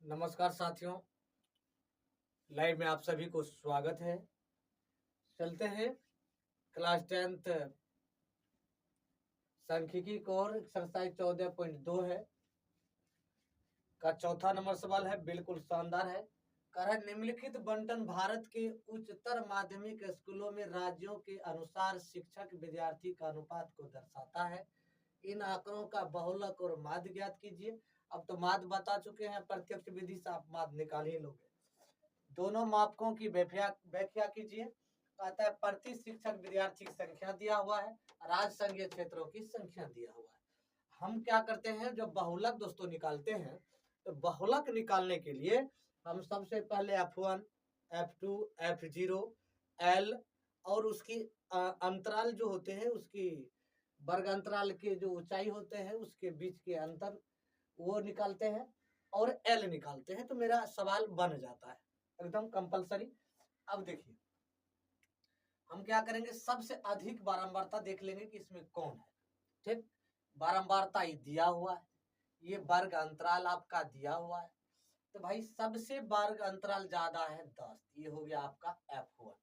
नमस्कार साथियों, लाइव में आप सभी को स्वागत है। चलते हैं क्लास 10th सांख्यिकी कोर एक्सरसाइज 14.2 है का चौथा नंबर सवाल है, बिल्कुल शानदार है। कह रहा है निम्नलिखित बंटन भारत के उच्चतर माध्यमिक स्कूलों में राज्यों के अनुसार शिक्षक विद्यार्थी का अनुपात को दर्शाता है। इन आंकड़ों का बहुलक और माध्य ज्ञात कीजिए। अब तो माध्य बता चुके हैं, प्रत्यक्ष विधि से आप माध्य निकाल ही लोगे। दोनों मापकों की व्याख्या कीजिए। कहता है प्रति शिक्षक विद्यार्थी की संख्या दिया हुआ है, राज्य संघीय क्षेत्रों की संख्या दिया हुआ है। हम क्या करते हैं, जब बहुलक दोस्तों निकालते हैं तो बहुलक निकालने के लिए हम सबसे पहले F1, F2, F0, L और उसकी अंतराल जो होते हैं, उसकी वर्ग अंतराल के जो ऊंचाई होते हैं उसके बीच के अंतर वो निकालते हैं और L निकालते हैं, तो मेरा सवाल बन जाता है एकदम कंपलसरी। अब देखिए हम क्या करेंगे, सबसे अधिक बारंबारता देख लेंगे कि इसमें कौन है। ठीक, बारंबारता ये दिया हुआ है, ये वर्ग अंतराल आपका दिया हुआ है, तो भाई सबसे वर्ग अंतराल ज्यादा है 10। ये हो गया आपका F1।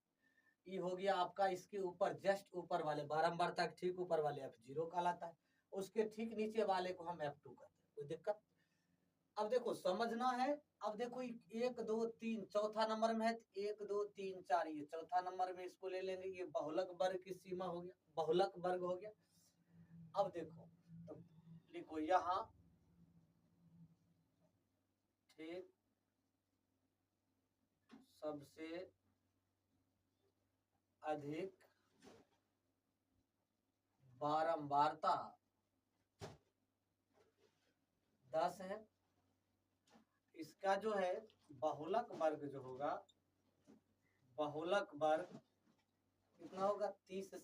ये हो गया आपका इसके ऊपर जस्ट ऊपर वाले बारंबारता के ठीक ऊपर वाले F0 कहलाता है। उसके ठीक नीचे वाले को हम F2 कहते हैं। कोई दिक्कत? अब देखो समझना है। अब देखो 1 2 3 चौथा नंबर में है, 1 2 3 4 ये चौथा नंबर में इसको ले लेंगे। ये बहुलक वर्ग की सीमा हो गया, बहुलक वर्ग हो गया। अब देखो तो लिखो यहाँ, ठीक, सबसे अधिक बारंबारता 10 है। इसका जो है बहुलक वर्ग जो होगा, बहुलक वर्ग कितना होगा, 30 से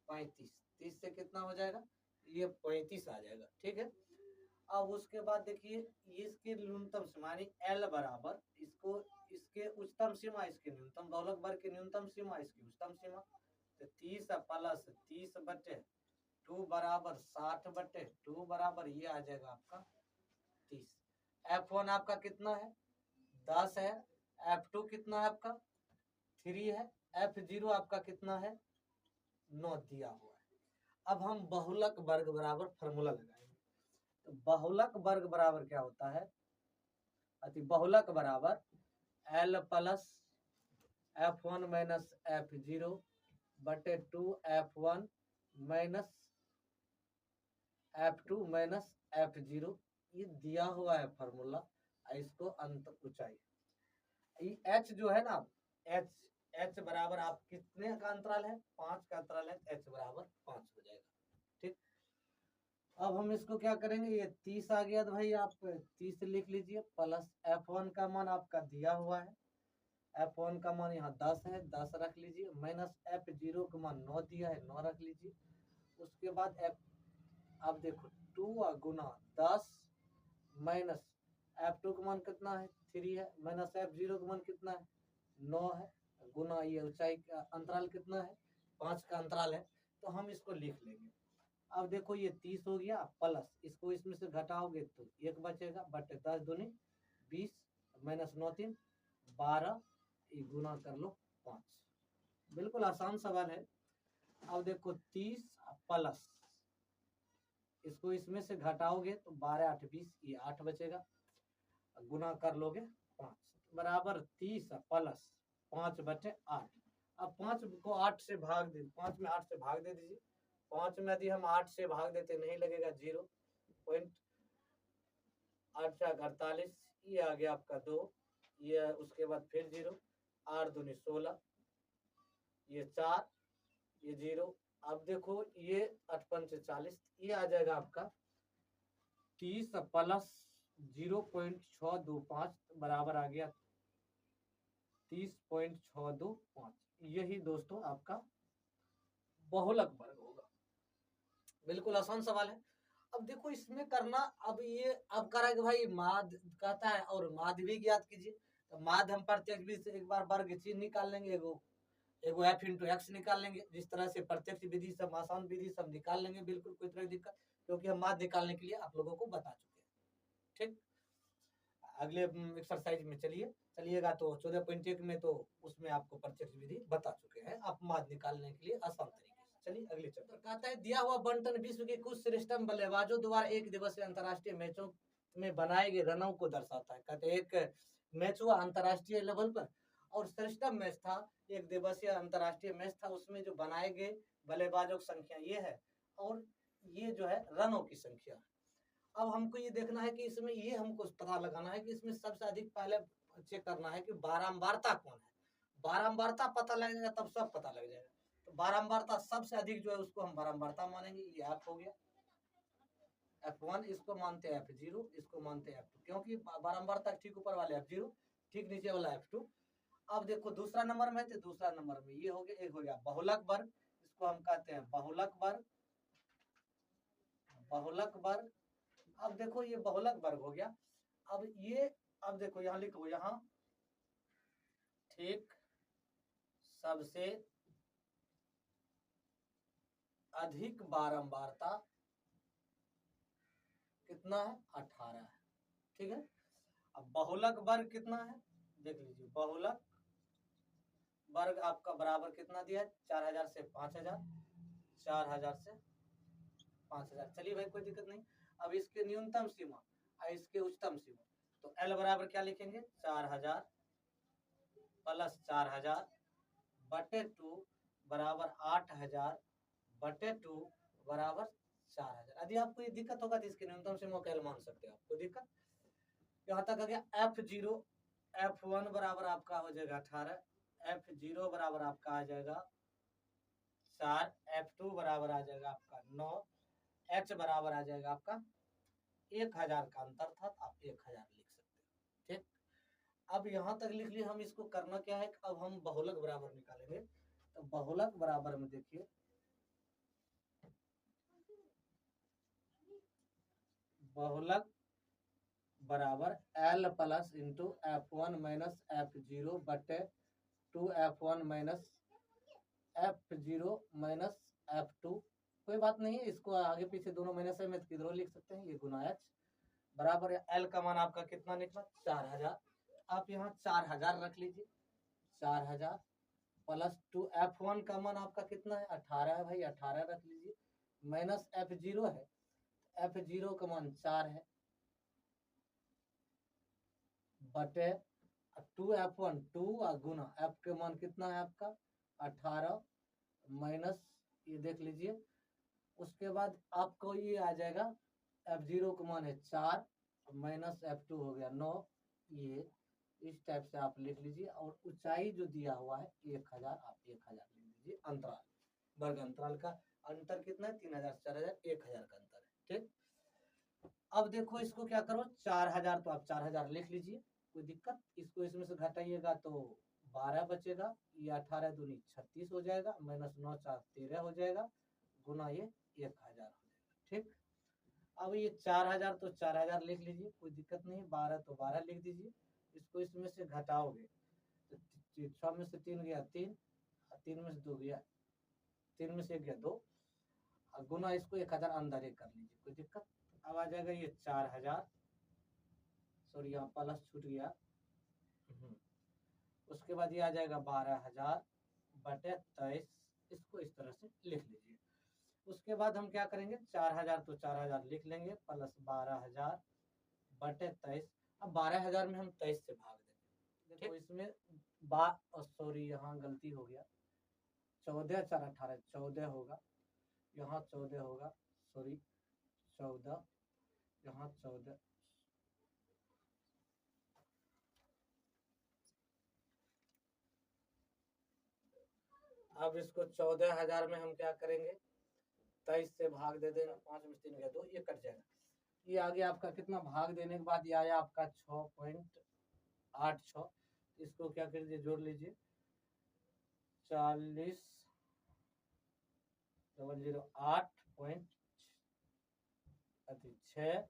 35। 30 से कितना हो जाएगा, ये 35 आ जाएगा। ठीक है, अब उसके बाद देखिए इसकी न्यूनतम सीमा यानी L बराबर इसको, इसके उच्चतम सीमा, इसके न्यूनतम, बहुलक वर्ग की न्यूनतम सीमा, इसकी उच्चतम सीमा, तो 30 प्लस 30 बटे 2 बराबर 60 बटे 2 बराबर ये आ जाएगा आपका 30। F1 आपका कितना है, 10 है। F2 कितना है आपका, 3 है। F0 आपका कितना है, 9 दिया हुआ है। अब हम बहुलक वर्ग बराबर फॉर्मूला लगाएंगे। तो बहुलक वर्ग बराबर क्या होता है, अति बहुलक बराबर L plus F1 minus F0 बटे 2 F1 minus F2 minus F0। ये दिया हुआ है फॉर्मूला। इसको अंत ऊंचाई, ये H जो है ना, H बराबर आप कितने का अंतराल है, 5 का अंतराल है, H बराबर 5 हो जाएगा। ठीक, अब हम इसको क्या करेंगे, ये 30 आ गया तो भाई आप 30 लिख लीजिए, प्लस F1 का मान आपका दिया हुआ है, F1 का मान यहाँ 10 है, 10 रख लीजिए, माइनस F0 का मान 9 दिया है, 9 रख लीजिए। उसके बाद अब देखो 2 गुना 10 माइनस F2 का मान कितना है, 3 है, माइनस F0 का मान कितना है, 9 है, गुना ये ऊंचाई का अंतराल कितना है, 5 का अंतराल है, तो हम इसको लिख लेंगे। अब देखो ये 30 हो गया, प्लस इसको इसमें से घटाओगे तो 1 बचेगा, बटे 10 दूनी 20 माइनस 9 3 12, ये गुना कर लो 5। बिल्कुल आसान सवाल है। अब देखो 30 प्लस इसको इसमें से घटाओगे तो 12 8 20, ये 8 बचेगा, गुना कर लोगे 5 बराबर 30 प्लस 5 बटे 8। अब 5 को 8 से भाग दे, 5 में 8 से भाग दे दीजिए। 5 में यदि हम 8 से भाग देते नहीं लगेगा 0.8 48, ये आ गया आपका 2, ये उसके बाद फिर 0, 8 दूनी 16, ये 4, ये 0। अब देखो ये 8 पंच 40, ये आ जाएगा आपका 30 प्लस 0.625 बराबर आ गया 30.625। यही दोस्तों आपका बहुलक वर्ग होगा। बिल्कुल आसान सवाल है। अब देखो इसमें करना, अब ये अब करा कि भाई माध्य कहता है और माध्य भी ज्ञात कीजिए। तो माध्य हम प्रत्यक्ष विधि से एक बार वर्ग चिन्ह निकाल लेंगे, एगो F इंटू एक्स निकाल लेंगे। जिस तरह से प्रत्यक्ष विधि सब, आसान विधि सब निकाल लेंगे, बिल्कुल कोई तरह की दिक्कत, क्योंकि हम माध्य निकालने के लिए आप लोगों को बता चुके हैं। ठीक, अगले एक्सरसाइज में चलिएगा तो 14.1 में तो उसमें आपको प्रत्यक्ष विधि बता चुके हैं, आप माध्य निकालने के लिए आसान तरीके से। चलिए अगले चैप्टर। कहता है दिया हुआ बंटन विश्व के कुछ श्रेष्ठतम बल्लेबाजों द्वारा एक दिवसीय अंतरराष्ट्रीय मैचों में बनाए गए रनों को दर्शाता है। कहते हैं एक मैच हुआ अंतरराष्ट्रीय लेवल पर और श्रेष्ठतम मैच था, एक दिवसीय अंतरराष्ट्रीय मैच था, उसमें जो बनाए गए बल्लेबाजों की संख्या ये है और ये जो है रनों की संख्या। अब हमको ये देखना है कि इसमें ये हमको पता लगाना है कि इसमें सबसे अधिक पहले चेक करना है कि बारंबारता कौन है। बारंबारता पता लगेगा तब सब पता लग जाएगा। तो बारंबारता सबसे अधिक जो है उसको हम बारंबारता मानेंगे। ये एफ हो गया F1, इसको मानते हैं F0, इसको मानते हैं F2, क्योंकि बारंबारता ठीक ऊपर वाले F0, ठीक नीचे वाला F2। अब देखो दूसरा नंबर में, तो दूसरा नंबर में ये हो गया, एक हो गया बहुलक वर्ग, इसको हम कहते हैं बहुलक वर्ग, बहुलक वर्ग। अब देखो ये बहुलक वर्ग हो गया। अब ये, अब देखो यहाँ लिखो, यहाँ ठीक सबसे अधिक बारंबारता कितना है, 18 है, ठीक है। अब बहुलक वर्ग कितना है, देख लीजिए, बहुलक वर्ग आपका बराबर कितना दिया है, 4000 से 5000, 4000 से 5000। चलिए भाई कोई दिक्कत नहीं। अब इसके न्यूनतम सीमा और इसके उच्चतम सीमा, तो L बराबर क्या लिखेंगे, 4000 प्लस 4000 बटे 2 बराबर 8000 बटे 2 बराबर 4000। यदि आपको ये दिक्कत होगा तो इसके न्यूनतम सीमा को L मान सकते हैं। आपको दिक्कत यहाँ तक आ गया। F0, F1 बराबर आपका हो जाएगा 18, F0 बराबर आपका आ जाएगा 4, F2 बराबर आ जाएगा आपका 9, H बराबर आ जाएगा आपका 1000 का अंतर था, तो आप 1000 लिख सकते हैं, ठीक। अब यहाँ तक लिख लिए। हम इसको करना क्या है, अब हम बहुलक बराबर निकालेंगे। तो बहुलक बराबर में देखिए, बहुलक बराबर L plus into F1 minus F0 बटे 2 F1 minus F0 minus F2। कोई बात नहीं है, इसको आगे पीछे दोनों माइनस है, मैं किधरों लिख सकते हैं, ये गुना H बराबर है। L का मान आपका कितना निकला, 4000। आप यहाँ 4000 रख लीजिए, 4000 प्लस 2 F1 का मान आपका कितना है, 18 है भाई, 18 रख लीजिए, माइनस F0 है, F0 का मान 4 है, बटे 2 F1 2 गुना F के मान कितना है आपका 18 माइनस, ये देख लीजिए। उसके बाद आपको ये आ जाएगा, F0 का मान है 4 माइनस F2 हो गया 9। ये इस टाइप से आप लिख लीजिए। और ऊंचाई जो दिया हुआ है 1000, आप 1000 लिख लीजिए। अंतराल, वर्ग अंतराल का अंतर कितना है, 3000 4000, 1000 का अंतर है, ठीक। अब देखो इसको क्या करो, 4000 तो आप 4000 लिख लीजिए, कोई दिक्कत। इसको इसमें से घटाइएगा तो 12 बचेगा, ये 18 दूनी 36 हो जाएगा, माइनस 9 4 13 हो जाएगा, गुना ये 1000 हो जाएगा, ठीक। अब ये 4000 तो 4000 लिख लीजिए, कोई दिक्कत नहीं। 12 तो 12 लिख दीजिए। इसको इसमें से घटाओगे तो 6 में से 3 गया 3, 3 में से 2 गया, 3 में से 1 गया 2, गुना इसको 1000 अंदर एक कर लीजिए, कोई दिक्कत। अब आ जाएगा ये 4000, सॉरी यहाँ प्लस छूट गया। उसके बाद ये आ जाएगा 12000 बटे 23, इसको इस तरह से लिख लीजिए। उसके बाद हम क्या करेंगे, 4000 तो 4000 लिख लेंगे, प्लस 12000 बटे 23। अब 12000 में हम 23 से भाग देंगे, देखो इसमें सॉरी यहाँ गलती हो गया, 14 4 18 14 होगा, यहाँ 14 होगा, सॉरी 14, यहाँ 14, अब इसको 14000 में हम क्या करेंगे, 23 से भाग दे देना, 5 में 3 गया 2, ये कट जाएगा। ये आगे आपका कितना, भाग देने के बाद ये आया आपका 6.86। इसको क्या कर लीजिए, जोड़ लीजिए, 40 008.6,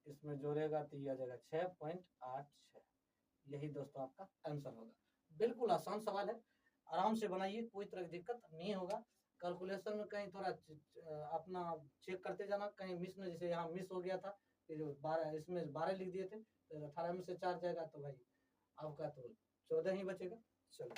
इसमें जोड़ेगा तो ये आ जाएगा 6.86। यही दोस्तों आपका आंसर होगा। बिल्कुल आसान सवाल है, आराम से बनाइए, कोई तरह की दिक्कत नहीं होगा। कैलकुलेशन में कहीं थोड़ा अपना चेक करते जाना, कहीं मिस न, जैसे यहाँ मिस हो गया था ये जो 12 इसमें 12 लिख दिए थे, तो 18 में से 4 जाएगा तो भाई आपका तो 14 ही बचेगा। चलो